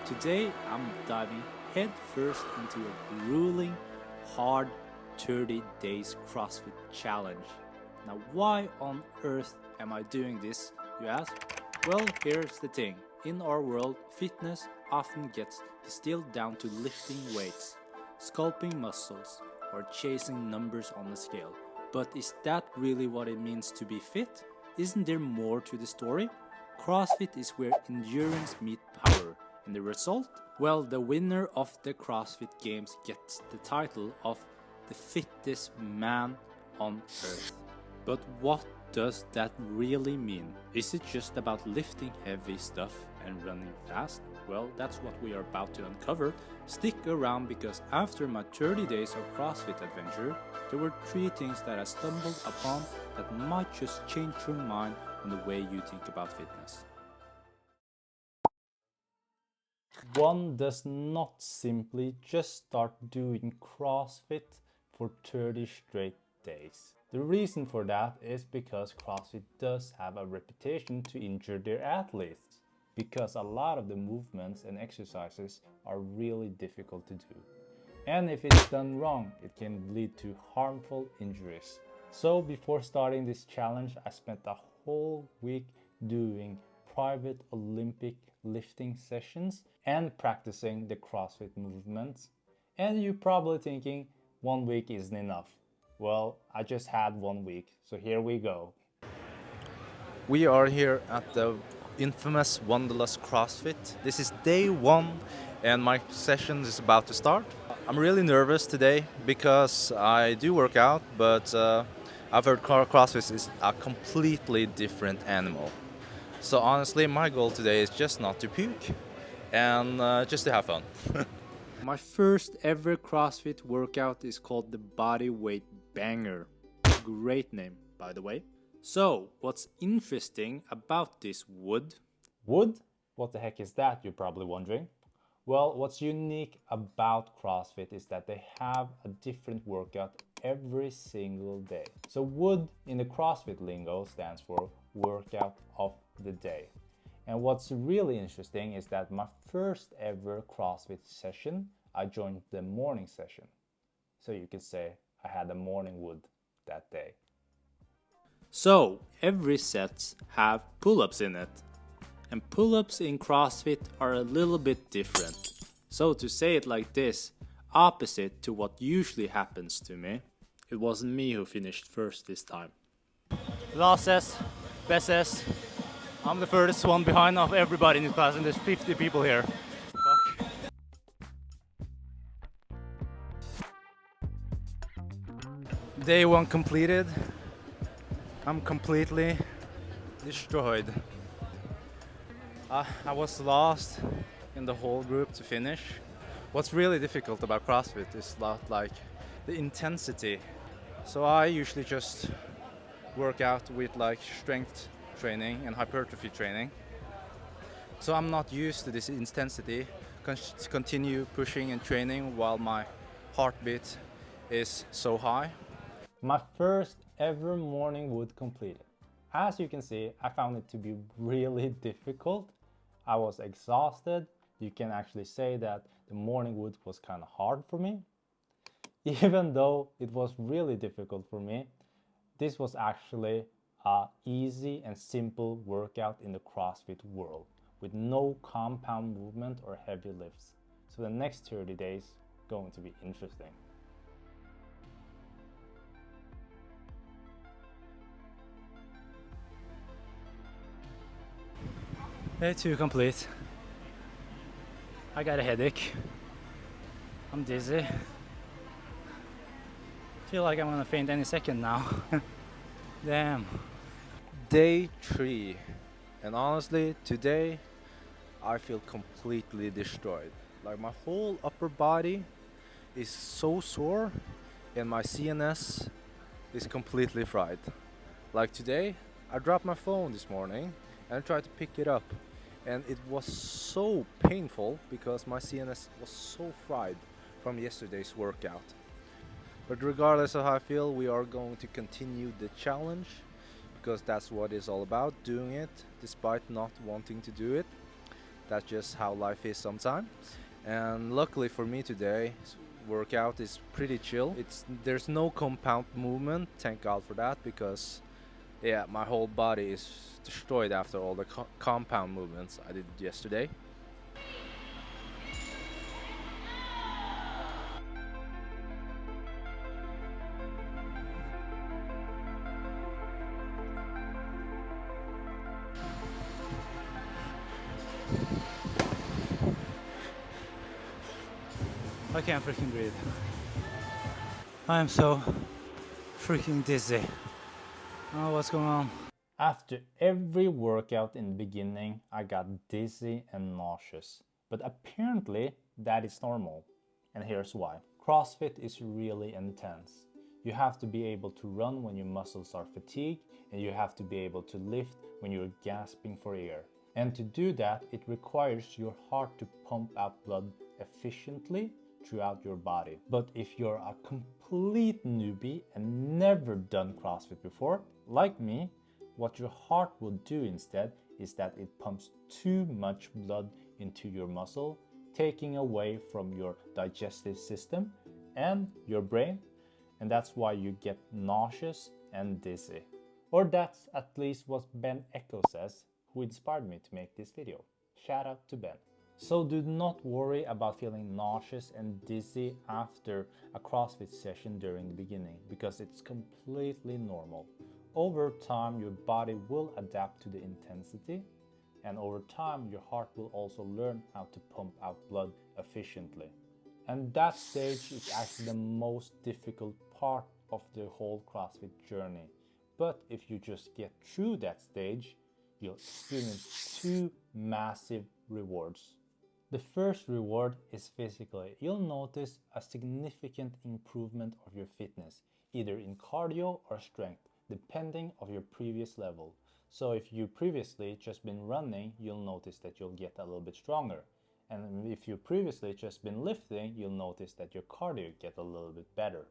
Today I'm diving headfirst into a grueling, hard 30 days CrossFit challenge. Now, why on earth am I doing this, you ask? Well, here's the thing. In our world, fitness often gets distilled down to lifting weights, sculpting muscles, or chasing numbers on a scale. But is that really what it means to be fit? Isn't there more to the story? CrossFit is where endurance meets power. And the result? Well, the winner of the CrossFit Games gets the title of the fittest man on earth. But what does that really mean? Is it just about lifting heavy stuff and running fast? Well, that's what we are about to uncover. Stick around because after my 30 days of CrossFit adventure, there were 3 things that I stumbled upon that might just change your mind on the way you think about fitness. One does not simply just start doing CrossFit for 30 straight days. The reason for that is because CrossFit does have a reputation to injure their athletes, because a lot of the movements and exercises are really difficult to do. And if it's done wrong, it can lead to harmful injuries. So before starting this challenge, I spent a whole week doing private Olympic lifting sessions and practicing the CrossFit movements. And you're probably thinking 1 week isn't enough. Well, I just had 1 week, so here we go. We are here at the infamous Wanderlust CrossFit. This is day 1 and my session is about to start. I'm really nervous today because I do work out, but I've heard CrossFit is a completely different animal. So honestly, my goal today is just not to puke and just to have fun. My first ever CrossFit workout is called the Body Weight Banger. Great name, by the way. So, what's interesting about this wood? Wood? What the heck is that, you're probably wondering? Well, what's unique about CrossFit is that they have a different workout every single day. So wood in the CrossFit lingo stands for workout of the day. And what's really interesting is that my first ever CrossFit session, I joined the morning session. So you could say I had a morning wood that day. So every set have pull-ups in it. And pull-ups in CrossFit are a little bit different. So to say it like this, opposite to what usually happens to me, it wasn't me who finished first this time. Last S, best S. I'm the furthest one behind of everybody in the class, and there's 50 people here. Fuck. Day 1 completed. I'm completely destroyed. I was lost in the whole group to finish. What's really difficult about CrossFit is like the intensity. So I usually just work out with like strength training and hypertrophy training. So I'm not used to this intensity. Continue pushing and training while my heartbeat is so high. My first ever morning wood completed. As you can see, I found it to be really difficult. I was exhausted. You can actually say that the morning wood was kind of hard for me. Even though it was really difficult for me, this was actually an easy and simple workout in the CrossFit world with no compound movement or heavy lifts. So the next 30 days going to be interesting. Day 2 complete. I got a headache. I'm dizzy. Feel like I'm gonna faint any second now. Damn. Day 3. And honestly, today I feel completely destroyed. Like my whole upper body is so sore and my CNS is completely fried. Like today, I dropped my phone this morning and I tried to pick it up. And it was so painful because my CNS was so fried from yesterday's workout. But regardless of how I feel, we are going to continue the challenge because that's what it's all about, doing it despite not wanting to do it. That's just how life is sometimes. And luckily for me today, workout is pretty chill. There's no compound movement, thank God for that, because yeah, my whole body is destroyed after all the compound movements I did yesterday. I can't freaking breathe. I am so freaking dizzy. Oh, what's going on? After every workout in the beginning, I got dizzy and nauseous. But apparently, that is normal. And here's why. CrossFit is really intense. You have to be able to run when your muscles are fatigued, and you have to be able to lift when you're gasping for air. And to do that, it requires your heart to pump out blood efficiently throughout your body. But if you're a complete newbie and never done CrossFit before, like me, what your heart will do instead is that it pumps too much blood into your muscle, taking away from your digestive system and your brain, and that's why you get nauseous and dizzy. Or that's at least what Ben Echo says, who inspired me to make this video. Shout out to Ben. So do not worry about feeling nauseous and dizzy after a CrossFit session during the beginning, because it's completely normal. Over time, your body will adapt to the intensity, and over time, your heart will also learn how to pump out blood efficiently. And that stage is actually the most difficult part of the whole CrossFit journey. But if you just get through that stage, you'll experience two massive rewards. The first reward is physically. You'll notice a significant improvement of your fitness, either in cardio or strength, depending on your previous level. So if you previously just been running, you'll notice that you'll get a little bit stronger. And if you previously just been lifting, you'll notice that your cardio get a little bit better.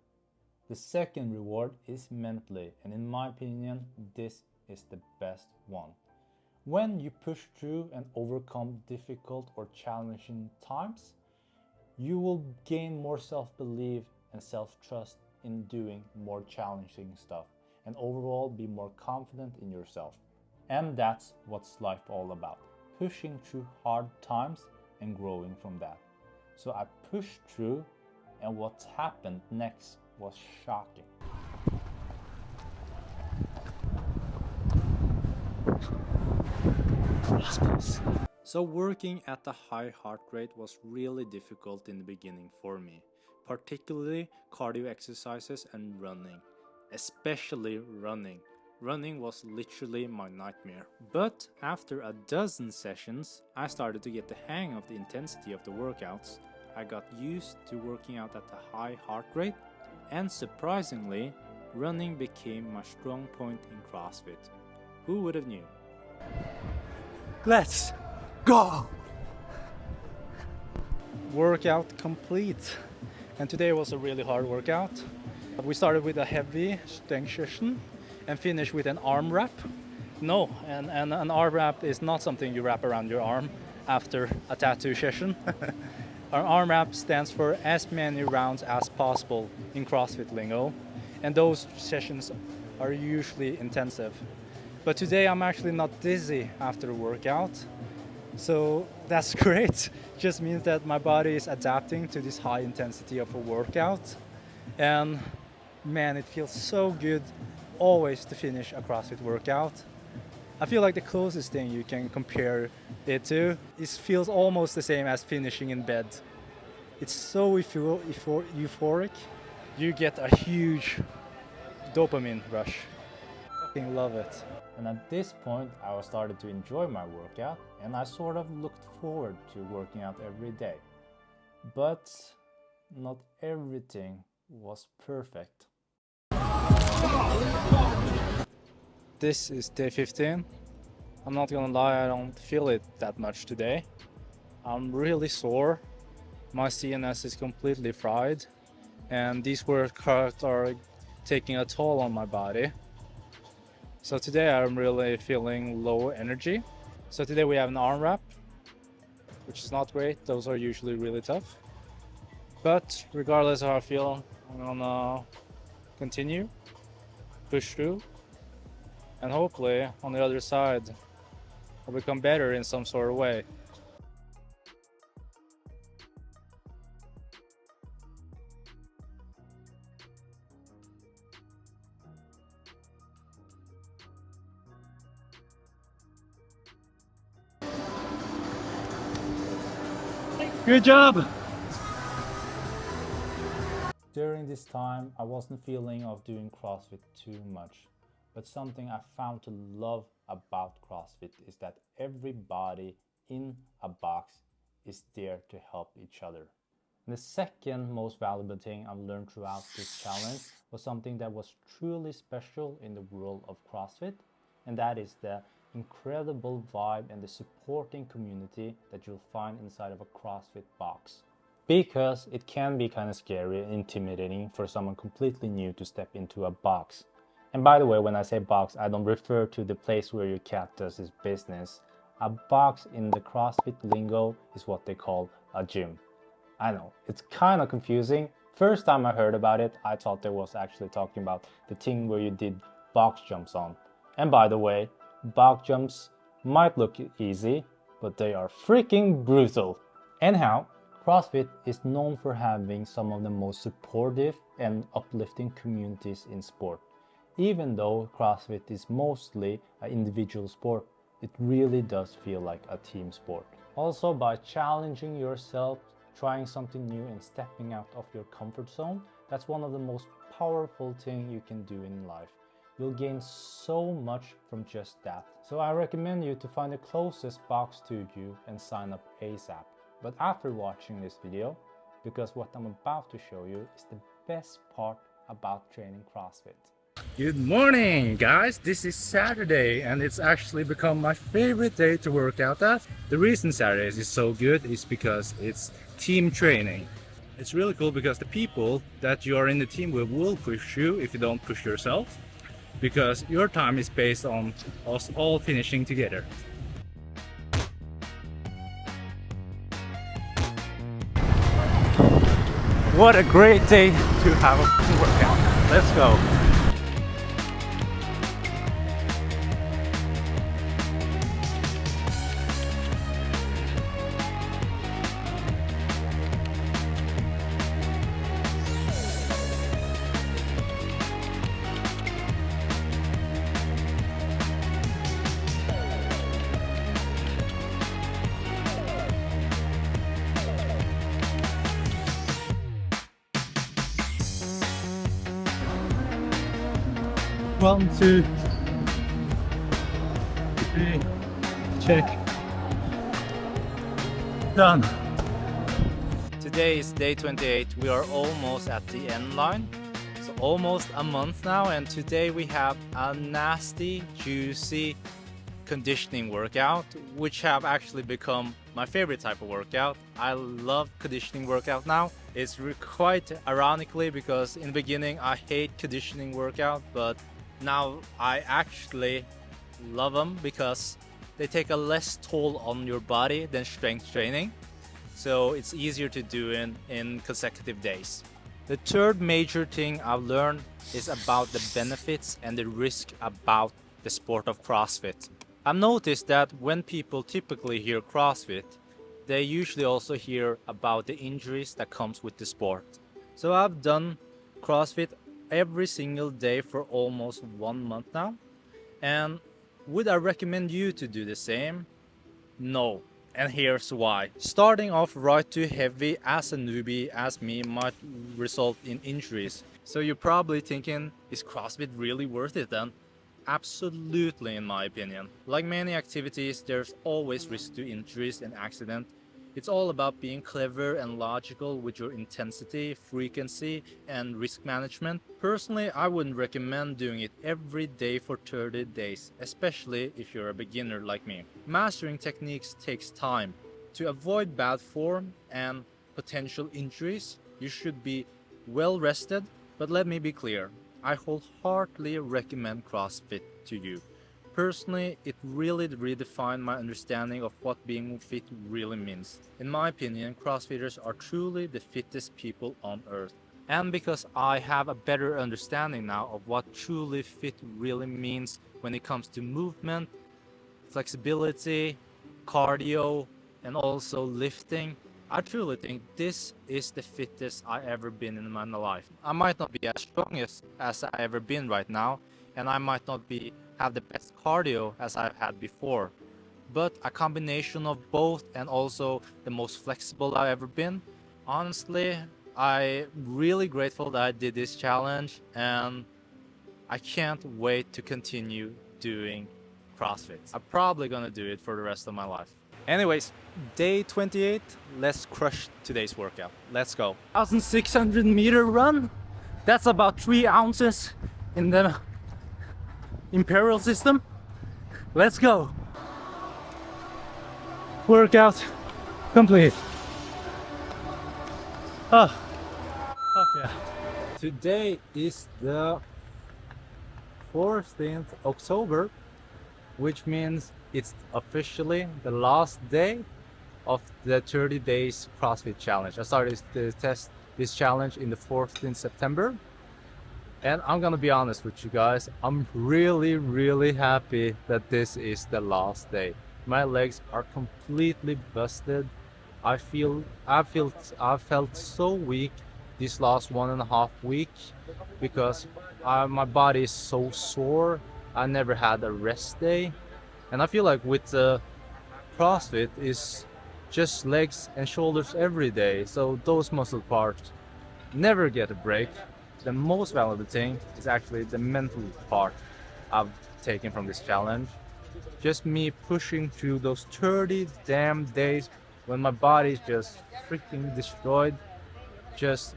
The second reward is mentally, and in my opinion, this is the best one. When you push through and overcome difficult or challenging times, you will gain more self-belief and self-trust in doing more challenging stuff, and overall be more confident in yourself. And that's what's life all about. Pushing through hard times and growing from that. So I pushed through, and what happened next was shocking. So working at a high heart rate was really difficult in the beginning for me, particularly cardio exercises and running, especially running. Running was literally my nightmare. But after a dozen sessions, I started to get the hang of the intensity of the workouts. I got used to working out at a high heart rate, and surprisingly, running became my strong point in CrossFit. Who would have knew? Let's go! Workout complete. And today was a really hard workout. We started with a heavy strength session and finished with an arm wrap. No, and an arm wrap is not something you wrap around your arm after a tattoo session. Our arm wrap stands for as many rounds as possible in CrossFit lingo, and those sessions are usually intensive. But today I'm actually not dizzy after a workout, so that's great. Just means that my body is adapting to this high intensity of a workout, and man, it feels so good always to finish a CrossFit workout. I feel like the closest thing you can compare it to feels almost the same as finishing in bed. It's so euphoric. You get a huge dopamine rush. Fucking love it. And at this point, I started to enjoy my workout, and I sort of looked forward to working out every day. But not everything was perfect. This is day 15. I'm not gonna lie, I don't feel it that much today. I'm really sore. My CNS is completely fried, and these workouts are taking a toll on my body. So today I'm really feeling low energy. So today we have an arm wrap, which is not great. Those are usually really tough. But regardless of how I feel, I'm gonna continue, push through, and hopefully on the other side, I'll become better in some sort of way. Good job! During this time, I wasn't feeling of doing CrossFit too much, but something I found to love about CrossFit is that everybody in a box is there to help each other. And the second most valuable thing I've learned throughout this challenge was something that was truly special in the world of CrossFit, and that is the incredible vibe and the supporting community that you'll find inside of a CrossFit box. Because it can be kind of scary and intimidating for someone completely new to step into a box. And by the way, when I say box, I don't refer to the place where your cat does his business. A box in the CrossFit lingo is what they call a gym. I know, it's kind of confusing. First time I heard about it, I thought they was actually talking about the thing where you did box jumps on. And by the way, box jumps might look easy, but they are freaking brutal. Anyhow, CrossFit is known for having some of the most supportive and uplifting communities in sport. Even though CrossFit is mostly an individual sport, it really does feel like a team sport. Also, by challenging yourself, trying something new and stepping out of your comfort zone, that's one of the most powerful things you can do in life. You'll gain so much from just that. So I recommend you to find the closest box to you and sign up ASAP. But after watching this video, because what I'm about to show you is the best part about training CrossFit. Good morning, guys! This is Saturday and it's actually become my favorite day to work out at. The reason Saturdays is so good is because it's team training. It's really cool because the people that you are in the team with will push you if you don't push yourself, because your time is based on us all finishing together. What a great day to have a workout. Let's go. One, two, three, check. Done. Today is day 28. We are almost at the end line. So almost a month now, and today we have a nasty, juicy conditioning workout, which have actually become my favorite type of workout. I love conditioning workout now. It's quite ironically because in the beginning I hate conditioning workout, but now I actually love them because they take a less toll on your body than strength training. So it's easier to do in consecutive days. The third major thing I've learned is about the benefits and the risk about the sport of CrossFit. I've noticed that when people typically hear CrossFit, they usually also hear about the injuries that comes with the sport. So I've done CrossFit every single day for almost 1 month now. And would I recommend you to do the same? No. And here's why. Starting off right too heavy as a newbie as me might result in injuries. So you're probably thinking, is CrossFit really worth it then? Absolutely, in my opinion. Like many activities, there's always risk to injuries and accident. It's all about being clever and logical with your intensity, frequency, and risk management. Personally, I wouldn't recommend doing it every day for 30 days, especially if you're a beginner like me. Mastering techniques takes time. To avoid bad form and potential injuries, you should be well rested, but let me be clear. I wholeheartedly recommend CrossFit to you. Personally, it really redefined my understanding of what being fit really means. In my opinion, CrossFitters are truly the fittest people on earth. And because I have a better understanding now of what truly fit really means when it comes to movement, flexibility, cardio, and also lifting, I truly think this is the fittest I've ever been in my life. I might not be as strong as I ever been right now, and I might not have the best cardio as I've had before, but a combination of both and also the most flexible I've ever been. Honestly, I'm really grateful that I did this challenge, and I can't wait to continue doing CrossFit. I'm probably gonna do it for the rest of my life. Anyways, day 28, let's crush today's workout. Let's go. 1,600-meter run. That's about 3 ounces in the imperial system. Let's go. Workout complete. Oh, okay. Today is the 14th October, which means it's officially the last day of the 30 days CrossFit challenge. I started to test this challenge in the 14th September. And I'm gonna be honest with you guys, I'm really happy that this is the last day. My legs are completely busted. I felt so weak this last 1.5 weeks because my body is so sore. I never had a rest day, and I feel like with CrossFit is just legs and shoulders every day, so those muscle parts never get a break. The most valuable thing is actually the mental part I've taken from this challenge. Just me pushing through those 30 damn days when my body is just freaking destroyed, just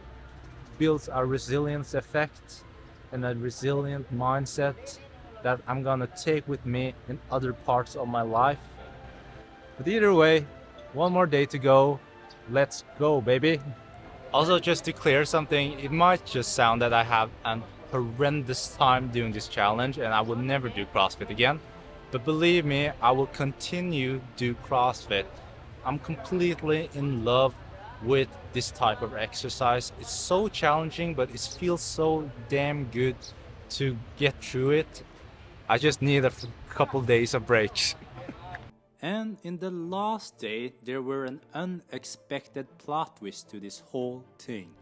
builds a resilience effect and a resilient mindset that I'm gonna take with me in other parts of my life. But either way, one more day to go. Let's go, baby. Also, just to clear something, it might just sound that I have an horrendous time doing this challenge and I will never do CrossFit again. But believe me, I will continue do CrossFit. I'm completely in love with this type of exercise. It's so challenging, but it feels so damn good to get through it. I just need a couple days of breaks. And in the last day, there were an unexpected plot twist to this whole thing.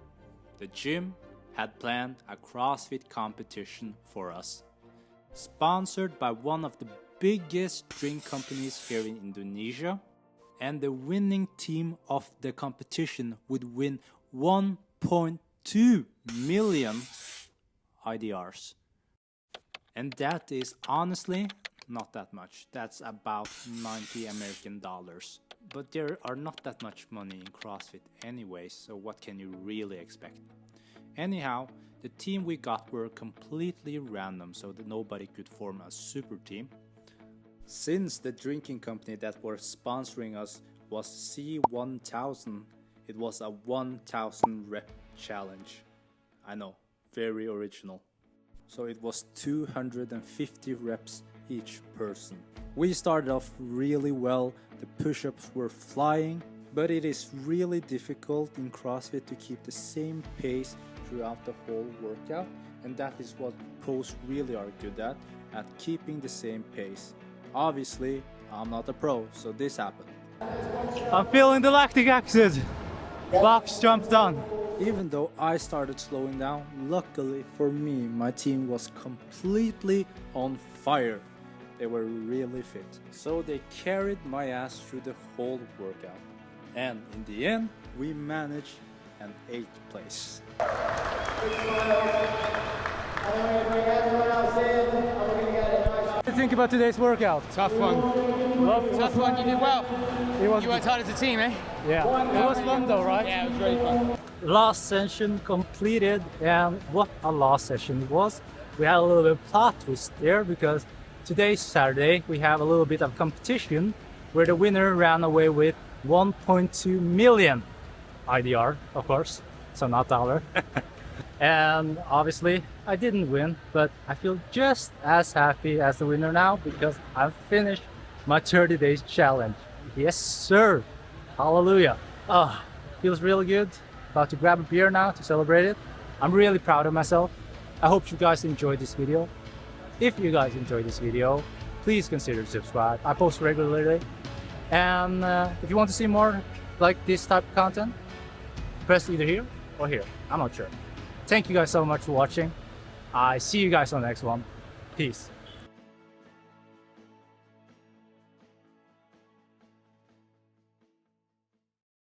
The gym had planned a CrossFit competition for us, sponsored by one of the biggest drink companies here in Indonesia, and the winning team of the competition would win 1.2 million IDRs. And that is honestly not that much. That's about 90 American dollars. But there are not that much money in CrossFit anyway, so what can you really expect? Anyhow, the team we got were completely random, so that nobody could form a super team. Since the drinking company that was sponsoring us was C1000, it was a 1000 rep challenge. I know, very original. So it was 250 reps each person. We started off really well, the push-ups were flying, but it is really difficult in CrossFit to keep the same pace throughout the whole workout, and that is what pros really are good at keeping the same pace. Obviously, I'm not a pro, so this happened. I'm feeling the lactic acid. Box jumped on. Even though I started slowing down, luckily for me, my team was completely on fire. They were really fit, so they carried my ass through the whole workout. And in the end, we managed an 8th place. What do you think about today's workout? Tough one. Tough one, you did well. You worked hard as a team, eh? Yeah, it was fun though, right? Yeah, it was really fun. Last session completed, and what a last session it was. We had a little bit of plot twist there because today's Saturday we have a little bit of competition where the winner ran away with 1.2 million IDR, of course, so not dollar. And obviously I didn't win, but I feel just as happy as the winner now because I've finished my 30 days challenge. Yes sir, hallelujah. Feels really good. About to grab a beer now to celebrate it. I'm really proud of myself. I hope you guys enjoyed this video. If you guys enjoyed this video, please consider subscribe. I post regularly. And if you want to see more like this type of content, press either here or here. I'm not sure. Thank you guys so much for watching. I see you guys on the next one. Peace.